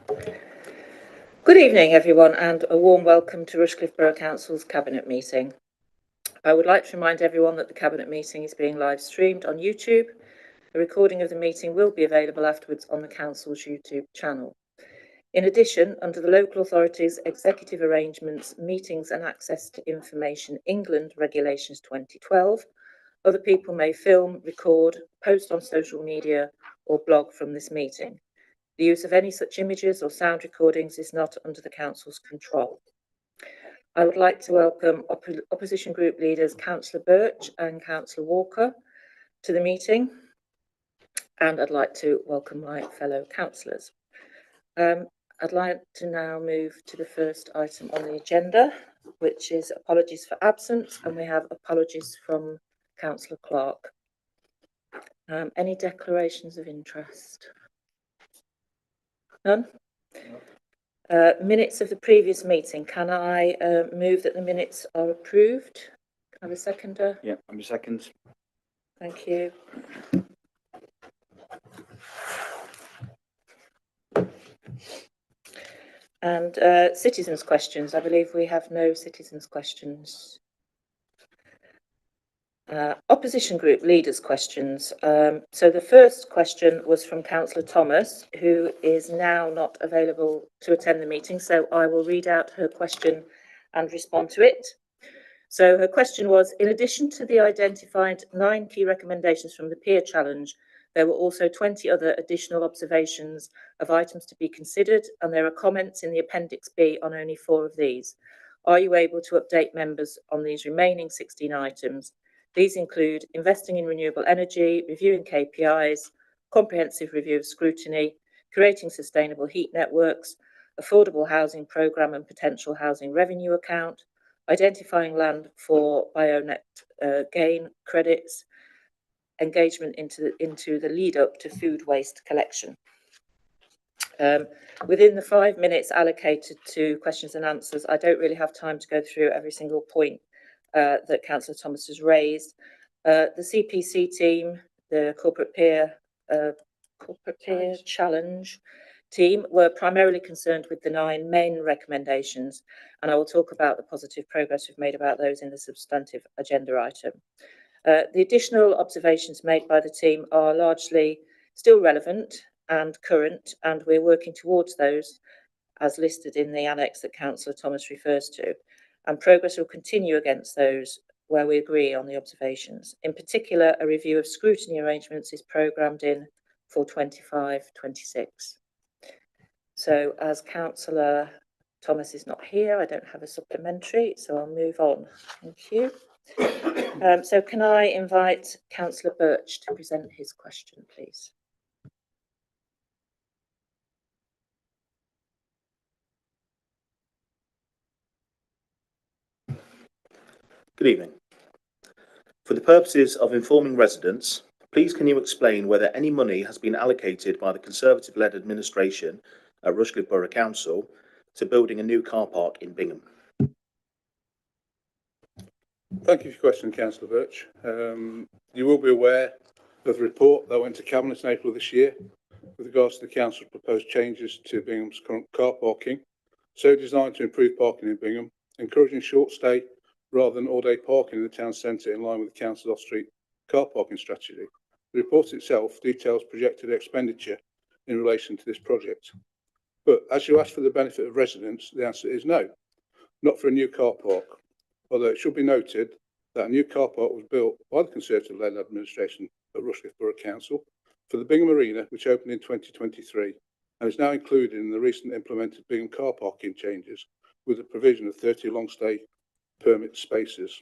Good evening, everyone, and a warm welcome to Rushcliffe Borough Council's Cabinet meeting. I would like to remind everyone that the Cabinet meeting is being live streamed on YouTube. A recording of the meeting will be available afterwards on the Council's YouTube channel. In addition, under the Local Authorities Executive Arrangements, Meetings and Access to Information England Regulations 2012, other people may film, record, post on social media or blog from this meeting. The use of any such images or sound recordings is not under the Council's control. I would like to welcome Opposition Group leaders Councillor Birch and Councillor Walker to the meeting, and I'd like to welcome my fellow councillors. I'd like to now move to the first item on the agenda, which is apologies for absence, and we have apologies from Councillor Clark. Any declarations of interest? None? Minutes of the previous meeting. Can I move that the minutes are approved? Can I have a seconder? Yeah, I'm a second. Thank you. And citizens' questions. I believe we have no citizens' questions. Opposition group leaders' questions. So the first question was from Councillor Thomas, who is now not available to attend the meeting. So I will read out her question and respond to it. So her question was, in addition to the identified 9 key recommendations from the peer challenge, there were also 20 other additional observations of items to be considered, and there are comments in the Appendix B on only 4 of these. Are you able to update members on these remaining 16 items? These include investing in renewable energy, reviewing KPIs, comprehensive review of scrutiny, creating sustainable heat networks, affordable housing programme and potential housing revenue account, identifying land for bionet gain credits, engagement into the lead up to food waste collection. Within the 5 minutes allocated to questions and answers, I don't really have time to go through every single point that Councillor Thomas has raised. The CPC team, the Corporate Peer Challenge team, were primarily concerned with the 9 main recommendations, and I will talk about the positive progress we've made about those in the substantive agenda item. The additional observations made by the team are largely still relevant and current, and we're working towards those as listed in the annex that Councillor Thomas refers to, and progress will continue against those where we agree on the observations. In particular, a review of scrutiny arrangements is programmed in for 25-26. So as Councillor Thomas is not here, I don't have a supplementary, so I'll move on. Thank you. So can I invite Councillor Birch to present his question, please? Good evening. For the purposes of informing residents, please can you explain whether any money has been allocated by the Conservative-led administration at Rushcliffe Borough Council to building a new car park in Bingham? Thank you for your question, Councillor Birch. You will be aware of the report that went to Cabinet in April this year with regards to the Council's proposed changes to Bingham's current car parking, so designed to improve parking in Bingham, encouraging short stay rather than all-day parking in the town centre in line with the Council's off-street car parking strategy. The report itself details projected expenditure in relation to this project. But as you asked for the benefit of residents, the answer is no, not for a new car park. Although it should be noted that a new car park was built by the Conservative-led administration at Rushcliffe Borough Council for the Bingham Arena, which opened in 2023, and is now included in the recent implemented Bingham car parking changes with the provision of 30 long-stay permit spaces.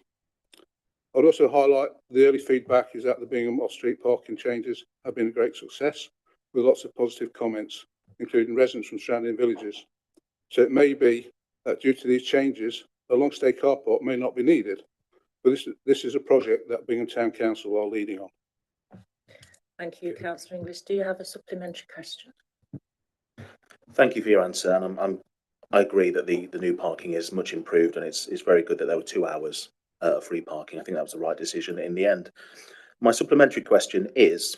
I'd also highlight the early feedback is that the Bingham off-street parking changes have been a great success, with lots of positive comments, including residents from surrounding villages. So it may be that due to these changes, a long-stay car park may not be needed, but this is a project that Bingham Town Council are leading on. Thank you, Councillor English. Do you have a supplementary question? Thank you for your answer, and I agree that the new parking is much improved, and it's very good that there were 2 hours of free parking. I think that was the right decision in the end. My supplementary question is,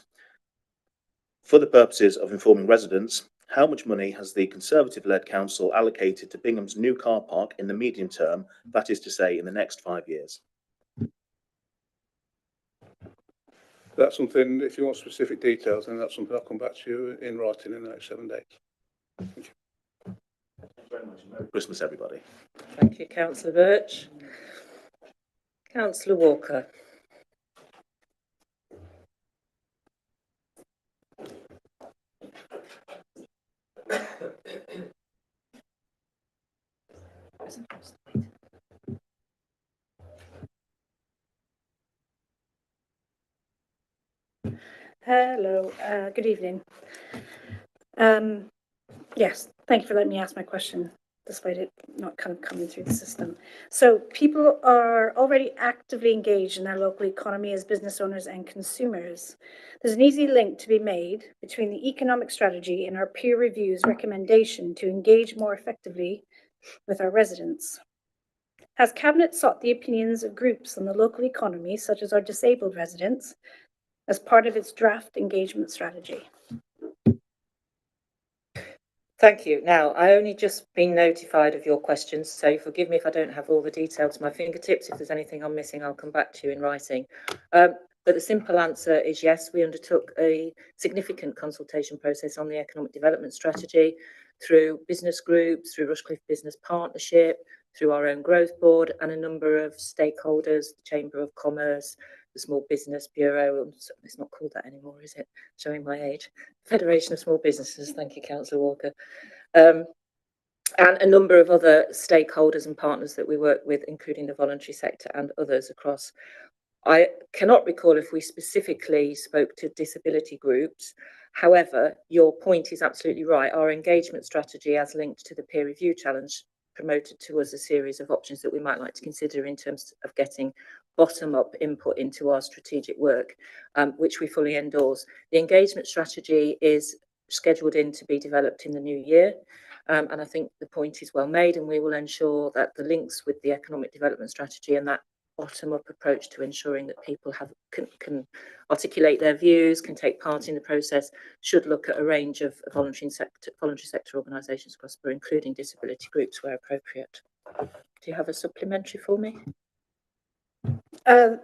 for the purposes of informing residents, how much money has the Conservative-led council allocated to Bingham's new car park in the medium term, that is to say in the next 5 years? That's something, if you want specific details, then that's something I'll come back to you in writing in the next 7 days. Thank you. Thank you very much. Merry Christmas, everybody. Thank you, Councillor Birch. Councillor Walker. Hello, good evening. Yes, thank you for letting me ask my question, despite it not kind of coming through the system. So people are already actively engaged in their local economy as business owners and consumers. There's an easy link to be made between the economic strategy and our peer review's recommendation to engage more effectively with our residents. Has Cabinet sought the opinions of groups on the local economy, such as our disabled residents, as part of its draft engagement strategy? Thank you. Now, I only just been notified of your questions, so forgive me if I don't have all the details to my fingertips. If there's anything I'm missing, I'll come back to you in writing. But the simple answer is yes, we undertook a significant consultation process on the economic development strategy through business groups, through Rushcliffe Business Partnership, through our own growth board and a number of stakeholders, the Chamber of Commerce, the Small Business Bureau, it's not called that anymore, is it? Showing my age. Federation of Small Businesses, thank you, Councillor Walker. And a number of other stakeholders and partners that we work with, including the voluntary sector and others across. I cannot recall if we specifically spoke to disability groups. However, your point is absolutely right. Our engagement strategy, as linked to the peer review challenge, promoted to us a series of options that we might like to consider in terms of getting bottom-up input into our strategic work, which we fully endorse. The engagement strategy is scheduled in to be developed in the new year. And I think the point is well made, and we will ensure that the links with the economic development strategy and that bottom-up approach to ensuring that people can articulate their views, can take part in the process, should look at a range of voluntary sector organisations across the borough, including disability groups where appropriate. Do you have a supplementary for me?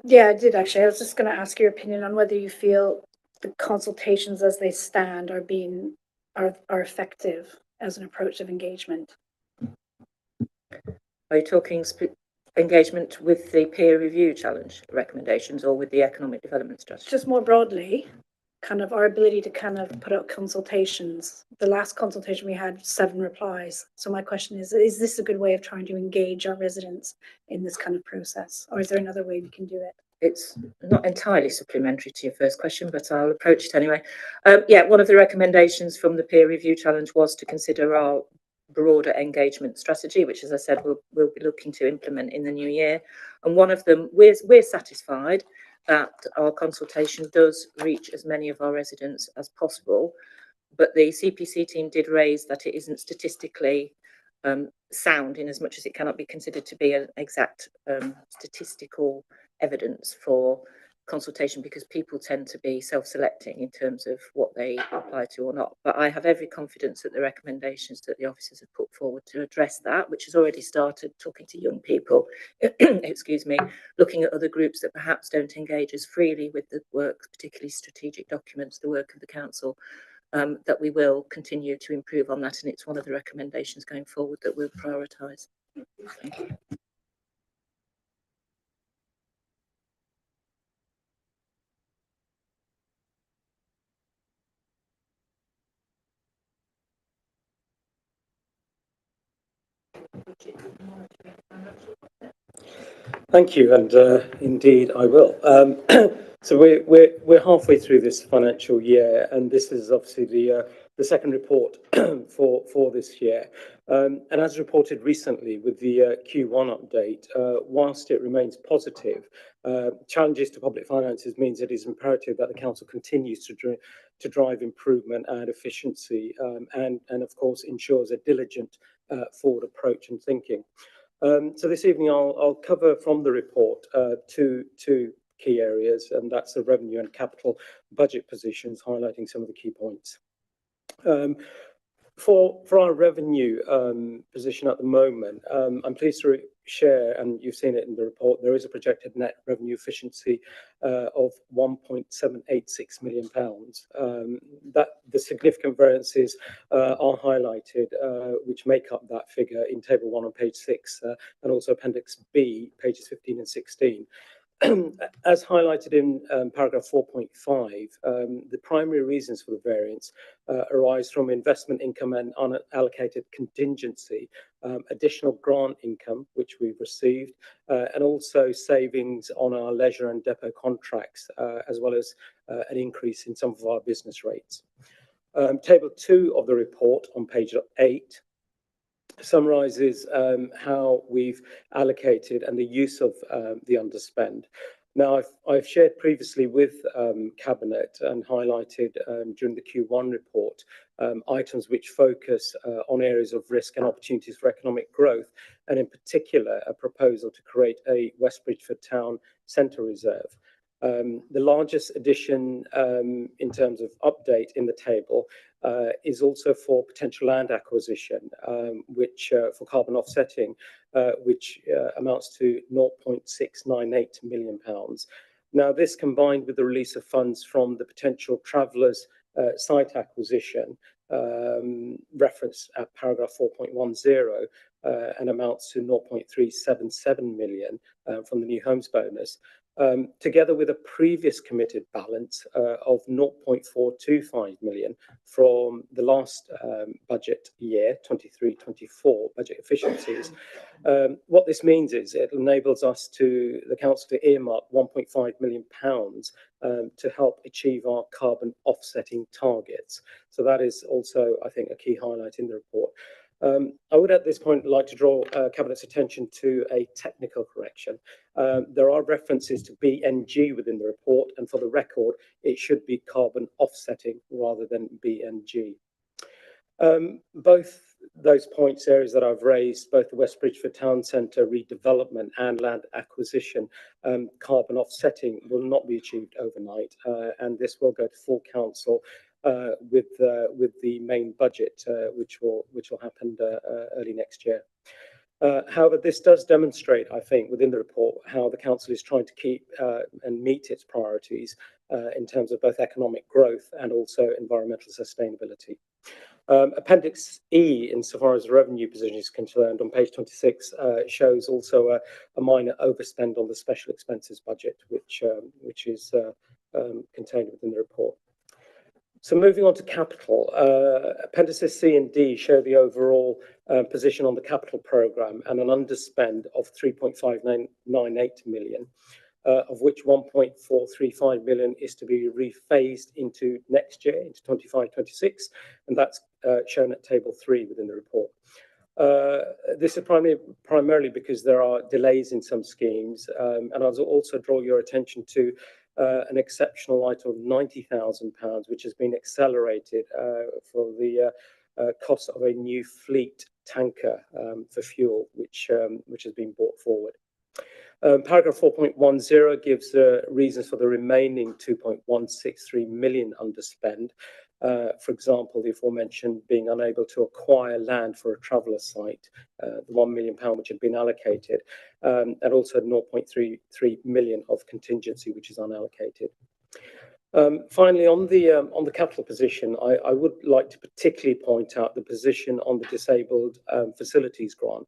Yeah, I did actually. I was just going to ask your opinion on whether you feel the consultations as they stand are effective as an approach of engagement. Are you talking engagement with the peer review challenge recommendations or with the economic development strategy? Just more broadly, kind of our ability to kind of put out consultations. The last consultation we had 7 replies. So my question is this a good way of trying to engage our residents in this kind of process? Or is there another way we can do it? It's not entirely supplementary to your first question, but I'll approach it anyway. Yeah, one of the recommendations from the peer review challenge was to consider our broader engagement strategy, which, as I said, we'll be looking to implement in the new year. And one of them, we're satisfied that our consultation does reach as many of our residents as possible, but the CPC team did raise that it isn't statistically sound in as much as it cannot be considered to be an exact statistical evidence for consultation, because people tend to be self-selecting in terms of what they apply to or not. But I have every confidence that the recommendations that the officers have put forward to address that, which has already started talking to young people, excuse me, looking at other groups that perhaps don't engage as freely with the work, particularly strategic documents, the work of the council, that we will continue to improve on that. And it's one of the recommendations going forward that we'll prioritise. Thank you. Thank you, and indeed I will. So we're halfway through this financial year, and this is obviously the second report for this year. And as reported recently with the Q1 update, whilst it remains positive, challenges to public finances means it is imperative that the council continues to drive improvement and efficiency, and of course ensures a diligent forward approach and thinking. So this evening I'll cover from the report two key areas, and that's the revenue and capital budget positions, highlighting some of the key points. For our revenue position at the moment, I'm pleased to share, and you've seen it in the report, there is a projected net revenue efficiency of £1.786 million. That the significant variances are highlighted, which make up that figure in Table 1 on page 6, and also Appendix B, pages 15 and 16. As highlighted in paragraph 4.5, the primary reasons for the variance arise from investment income and unallocated contingency, additional grant income, which we've received, and also savings on our leisure and depot contracts, as well as an increase in some of our business rates. Table 2 of the report on page 8 summarises how we've allocated and the use of the underspend. Now, I've shared previously with Cabinet and highlighted during the Q1 report items which focus on areas of risk and opportunities for economic growth, and in particular a proposal to create a West Bridgford Town Centre Reserve. The largest addition in terms of update in the table is also for potential land acquisition, which for carbon offsetting, which amounts to £0.698 million. Now, this combined with the release of funds from the potential travellers site acquisition, referenced at paragraph 4.10, and amounts to 0.377 million from the new homes bonus, together with a previous committed balance of 0.425 million from the last budget year, 23-24 budget efficiencies. What this means is it enables us the council to earmark £1.5 million to help achieve our carbon offsetting targets. So that is also, I think, a key highlight in the report. I would at this point like to draw Cabinet's attention to a technical correction. There are references to BNG within the report, and for the record, it should be carbon offsetting rather than BNG. Both those points, areas that I've raised, both the West Bridgford Town Centre redevelopment and land acquisition, carbon offsetting will not be achieved overnight, and this will go to full council with the main budget, which will happen early next year. However, this does demonstrate, I think, within the report how the council is trying to keep and meet its priorities in terms of both economic growth and also environmental sustainability. Appendix E, insofar as the revenue position is concerned, on page 26, shows also a minor overspend on the special expenses budget, which is contained within the report. So moving on to capital, appendices C and D show the overall position on the capital programme and an underspend of 3.598 million, of which 1.435 million is to be rephased into next year, into 25-26, and that's shown at table 3 within the report. This is primarily because there are delays in some schemes, and I'll also draw your attention to an exceptional item of £90,000, which has been accelerated for the cost of a new fleet tanker for fuel, which has been brought forward. Paragraph 4.10 gives reasons for the remaining 2.163 million underspend. For example, the aforementioned being unable to acquire land for a traveller site, the £1 million which had been allocated, and also 0.33 million of contingency, which is unallocated. Finally, on the capital position, I would like to particularly point out the position on the disabled facilities grant.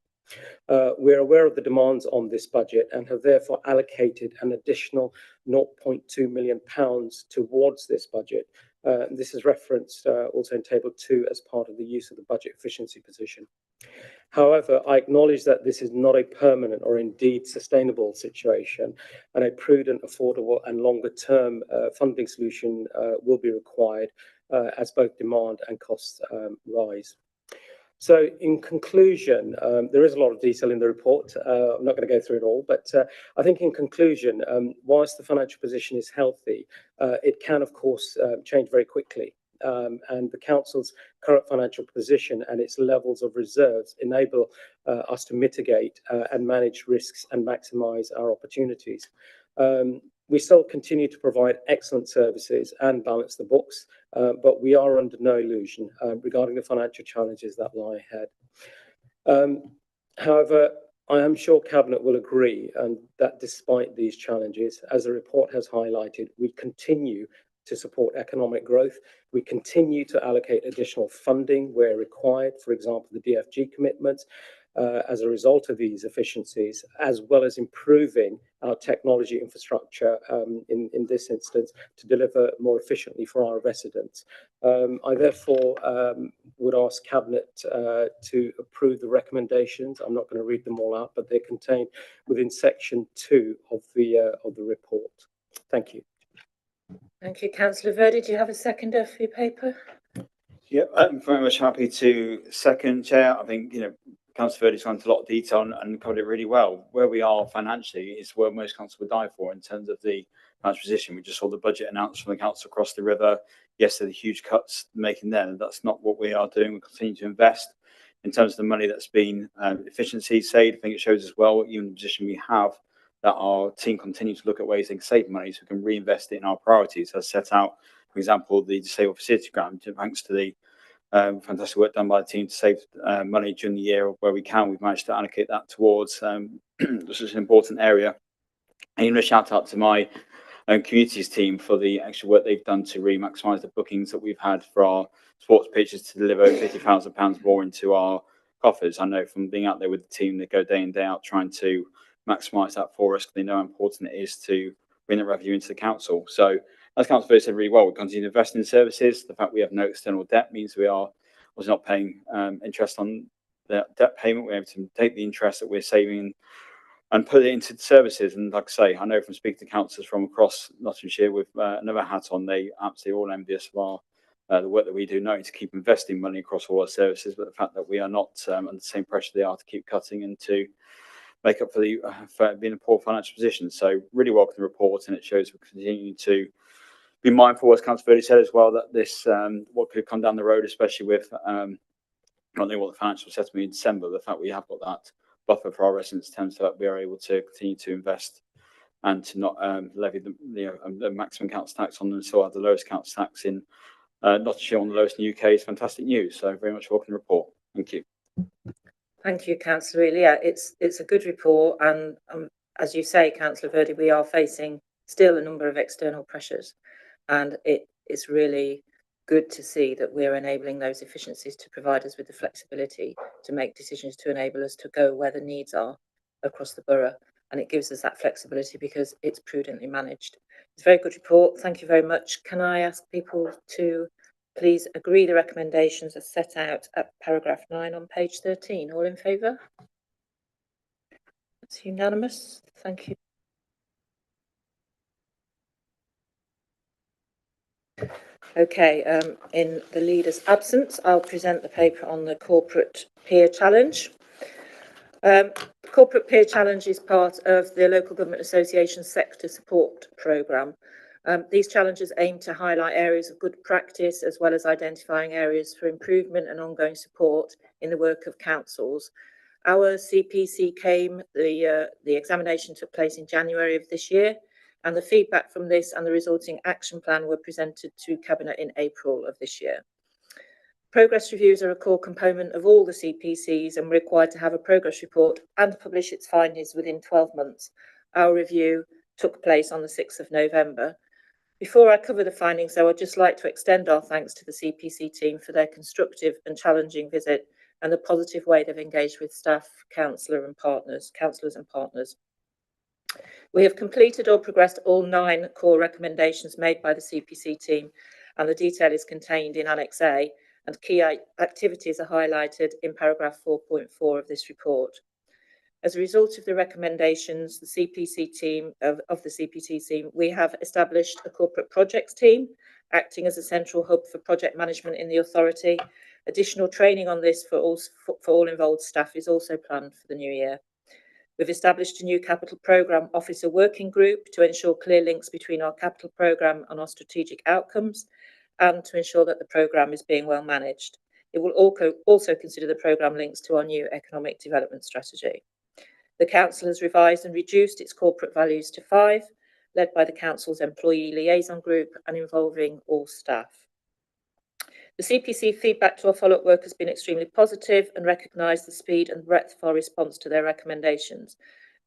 We're aware of the demands on this budget and have therefore allocated an additional £0.2 million towards this budget. This is referenced also in Table 2 as part of the use of the budget efficiency position. However, I acknowledge that this is not a permanent or indeed sustainable situation, and a prudent, affordable and longer-term funding solution will be required as both demand and costs rise. So in conclusion, there is a lot of detail in the report. I'm not going to go through it all, but I think in conclusion, whilst the financial position is healthy, it can, of course, change very quickly. And the council's current financial position and its levels of reserves enable us to mitigate and manage risks and maximise our opportunities. We still continue to provide excellent services and balance the books, but we are under no illusion regarding the financial challenges that lie ahead. However, I am sure Cabinet will agree that despite these challenges, as the report has highlighted, we continue to support economic growth. We continue to allocate additional funding where required, for example, the DFG commitments, as a result of these efficiencies, as well as improving our technology infrastructure in this instance to deliver more efficiently for our residents. I therefore would ask Cabinet to approve the recommendations. I'm not going to read them all out, but they're contained within section 2 of the report. Thank you. Thank you, Councillor Verdi. Do you have a seconder for your paper? Yeah, I'm very much happy to second, Chair. I think, Councillor Verdi's gone into a lot of detail and covered it really well. Where we are financially is where most councils would die for in terms of the financial position. We just saw the budget announced from the council across the river. Yes, there are huge cuts making there. That's not what we are doing. We continue to invest in terms of the money that's been efficiency saved. I think it shows as well, even the position we have, that our team continues to look at ways they can save money so we can reinvest it in our priorities. As set out, for example, the Disabled Facility Grant, thanks to the fantastic work done by the team to save money during the year where we can. We've managed to allocate that towards this is an important area. And even a shout out to my communities team for the extra work they've done to really maximise the bookings that we've had for our sports pitches to deliver £50,000 more into our coffers. I know from being out there with the team, they go day in, day out trying to maximise that for us because they know how important it is to bring the revenue into the council. So as Councillor said really well, we continue to invest in services. The fact we have no external debt means we are also not paying interest on the debt payment. We're able to take the interest that we're saving and put it into the services. And like I say, I know from speaking to councillors from across Nottinghamshire with another hat on, they absolutely all envious of the work that we do, knowing to keep investing money across all our services, but the fact that we are not under the same pressure they are to keep cutting and to make up for being in a poor financial position. So really welcome the report, and it shows we're continuing to be mindful, as Councillor Verdi said as well, that this what could come down the road, especially with not only what the financial settlement in December, the fact we have got that buffer for our residents in terms of that we are able to continue to invest and to not levy the maximum council tax on them, and still have the lowest council tax in Nottinghamshire on the lowest in the UK is fantastic news. So very much welcome the report. Thank you. Thank you, Councillor Ely. Yeah, it's a good report, and as you say, Councillor Verdi, we are facing still a number of external pressures. And it's really good to see that we're enabling those efficiencies to provide us with the flexibility to make decisions to enable us to go where the needs are across the borough. And it gives us that flexibility because it's prudently managed. It's a very good report. Thank you very much. Can I ask people to please agree the recommendations as set out at paragraph 9 on page 13? All in favour? That's unanimous. Thank you. Okay, in the leader's absence, I'll present the paper on the Corporate Peer Challenge. Corporate Peer Challenge is part of the Local Government Association Sector Support Programme. These challenges aim to highlight areas of good practice as well as identifying areas for improvement and ongoing support in the work of councils. Our CPC the examination took place in January of this year, and the feedback from this and the resulting action plan were presented to Cabinet in April of this year. Progress reviews are a core component of all the CPCs and we're required to have a progress report and publish its findings within 12 months. Our review took place on the 6th of November. Before I cover the findings, though, I'd just like to extend our thanks to the CPC team for their constructive and challenging visit and the positive way they've engaged with staff, councillors and partners. We have completed or progressed all 9 core recommendations made by the CPC team, and the detail is contained in Annex A, and key activities are highlighted in paragraph 4.4 of this report. As a result of the recommendations, the CPC team of the CPC team, we have established a corporate projects team, acting as a central hub for project management in the authority. Additional training on this for all involved staff is also planned for the new year. We've established a new capital programme officer working group to ensure clear links between our capital programme and our strategic outcomes, and to ensure that the programme is being well managed. It will also consider the programme links to our new economic development strategy. The council has revised and reduced its corporate values to 5, led by the Council's employee liaison group and involving all staff. The CPC feedback to our follow-up work has been extremely positive and recognised the speed and breadth of our response to their recommendations.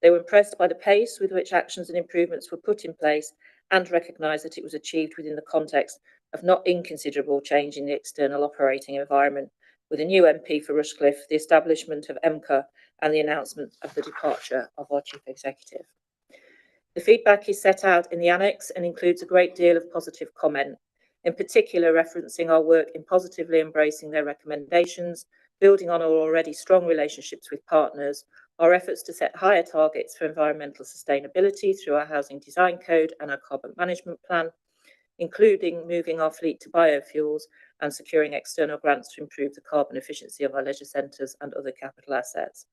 They were impressed by the pace with which actions and improvements were put in place and recognised that it was achieved within the context of not inconsiderable change in the external operating environment, with a new MP for Rushcliffe, the establishment of MCA and the announcement of the departure of our Chief Executive. The feedback is set out in the annex and includes a great deal of positive comment, in particular referencing our work in positively embracing their recommendations, building on our already strong relationships with partners, our efforts to set higher targets for environmental sustainability through our housing design code and our carbon management plan, including moving our fleet to biofuels and securing external grants to improve the carbon efficiency of our leisure centres and other capital assets.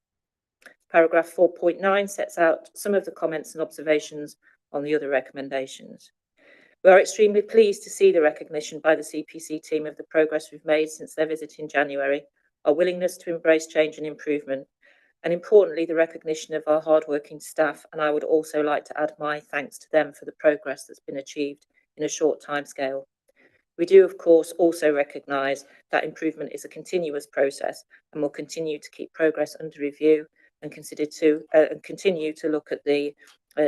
Paragraph 4.9 sets out some of the comments and observations on the other recommendations. We are extremely pleased to see the recognition by the CPC team of the progress we've made since their visit in January, our willingness to embrace change and improvement, and importantly, the recognition of our hardworking staff. And I would also like to add my thanks to them for the progress that's been achieved in a short timescale. We do, of course, also recognise that improvement is a continuous process and will continue to keep progress under review and continue to look at the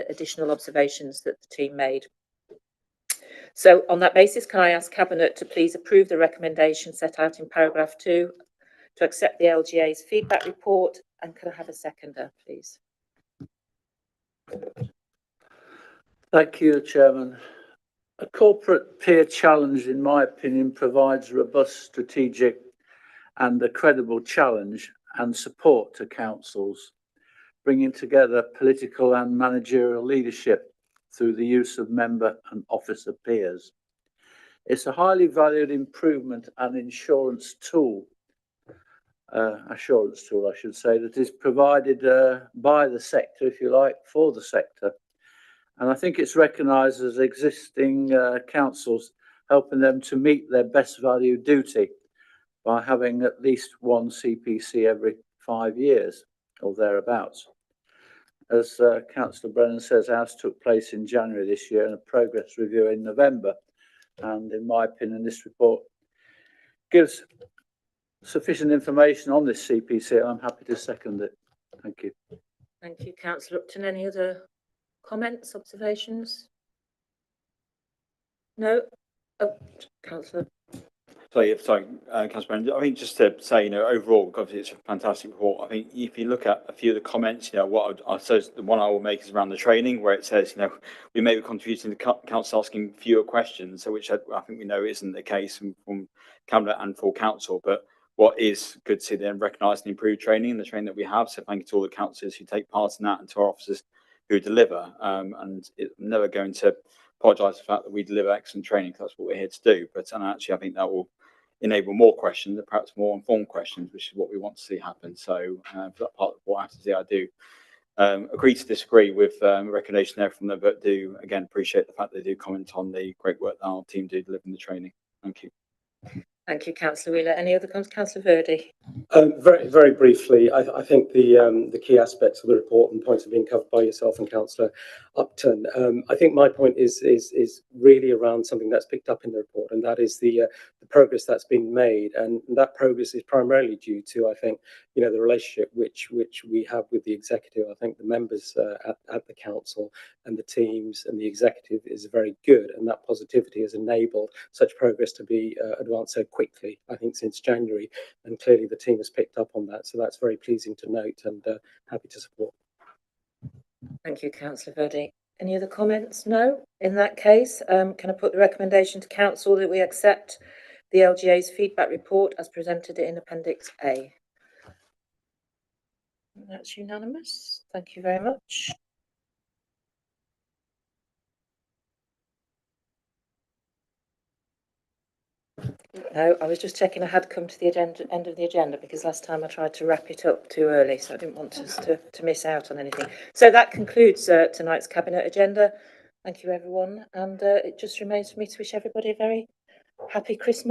additional observations that the team made. So on that basis, can I ask Cabinet to please approve the recommendation set out in paragraph 2 to accept the LGA's feedback report, and can I have a seconder, please? Thank you, Chairman. A corporate peer challenge, in my opinion, provides robust strategic and a credible challenge and support to councils, bringing together political and managerial leadership through the use of member and officer peers. It's a highly valued improvement and assurance tool, I should say, that is provided by the sector, if you like, for the sector. And I think it's recognised as existing councils, helping them to meet their best value duty by having at least one CPC every 5 years or thereabouts. As Councillor Brennan says, ours took place in January this year and a progress review in November. And in my opinion, this report gives sufficient information on this CPC. I'm happy to second it. Thank you. Thank you, Councillor Upton. Any other comments, observations? No? Oh, Councillor. Councillor Brennan, I think just to say, overall, obviously it's a fantastic report. I think if you look at a few of the comments, what I suppose the one I will make is around the training, where it says, we may be contributing to council asking fewer questions, so which I think we know isn't the case from Cabinet and full council. But what is good to see them recognise and improve training and the training that we have. So thank you to all the councillors who take part in that and to our officers who deliver. And I'm never going to apologise for the fact that we deliver excellent training, because that's what we're here to do. But actually, I think that will enable more questions, and perhaps more informed questions, which is what we want to see happen. So for that part of what I have to say, I do agree to disagree with recognition there from them, but do again appreciate the fact they do comment on the great work that our team do delivering the training. Thank you. Thank you, Councillor Wheeler. Any other comments? Councillor Verdi. Very, very briefly, I think the key aspects of the report and points have been covered by yourself and Councillor Upton. I think my point is really around something that's picked up in the report, and that is the progress that's been made, and that progress is primarily due to, I think, the relationship which we have with the executive. I think the members at the council and the teams and the executive is very good, and that positivity has enabled such progress to be advanced so quickly, I think, since January, and clearly the team has picked up on that, so that's very pleasing to note, and happy to support. Thank you, Councillor Verdi. Any other comments? No? In that case, can I put the recommendation to Council that we accept the LGA's feedback report as presented in Appendix A? That's unanimous. Thank you very much. No, I was just checking I had come to the end of the agenda, because last time I tried to wrap it up too early, so I didn't want us to miss out on anything. So that concludes tonight's Cabinet agenda. Thank you, everyone. And it just remains for me to wish everybody a very happy Christmas.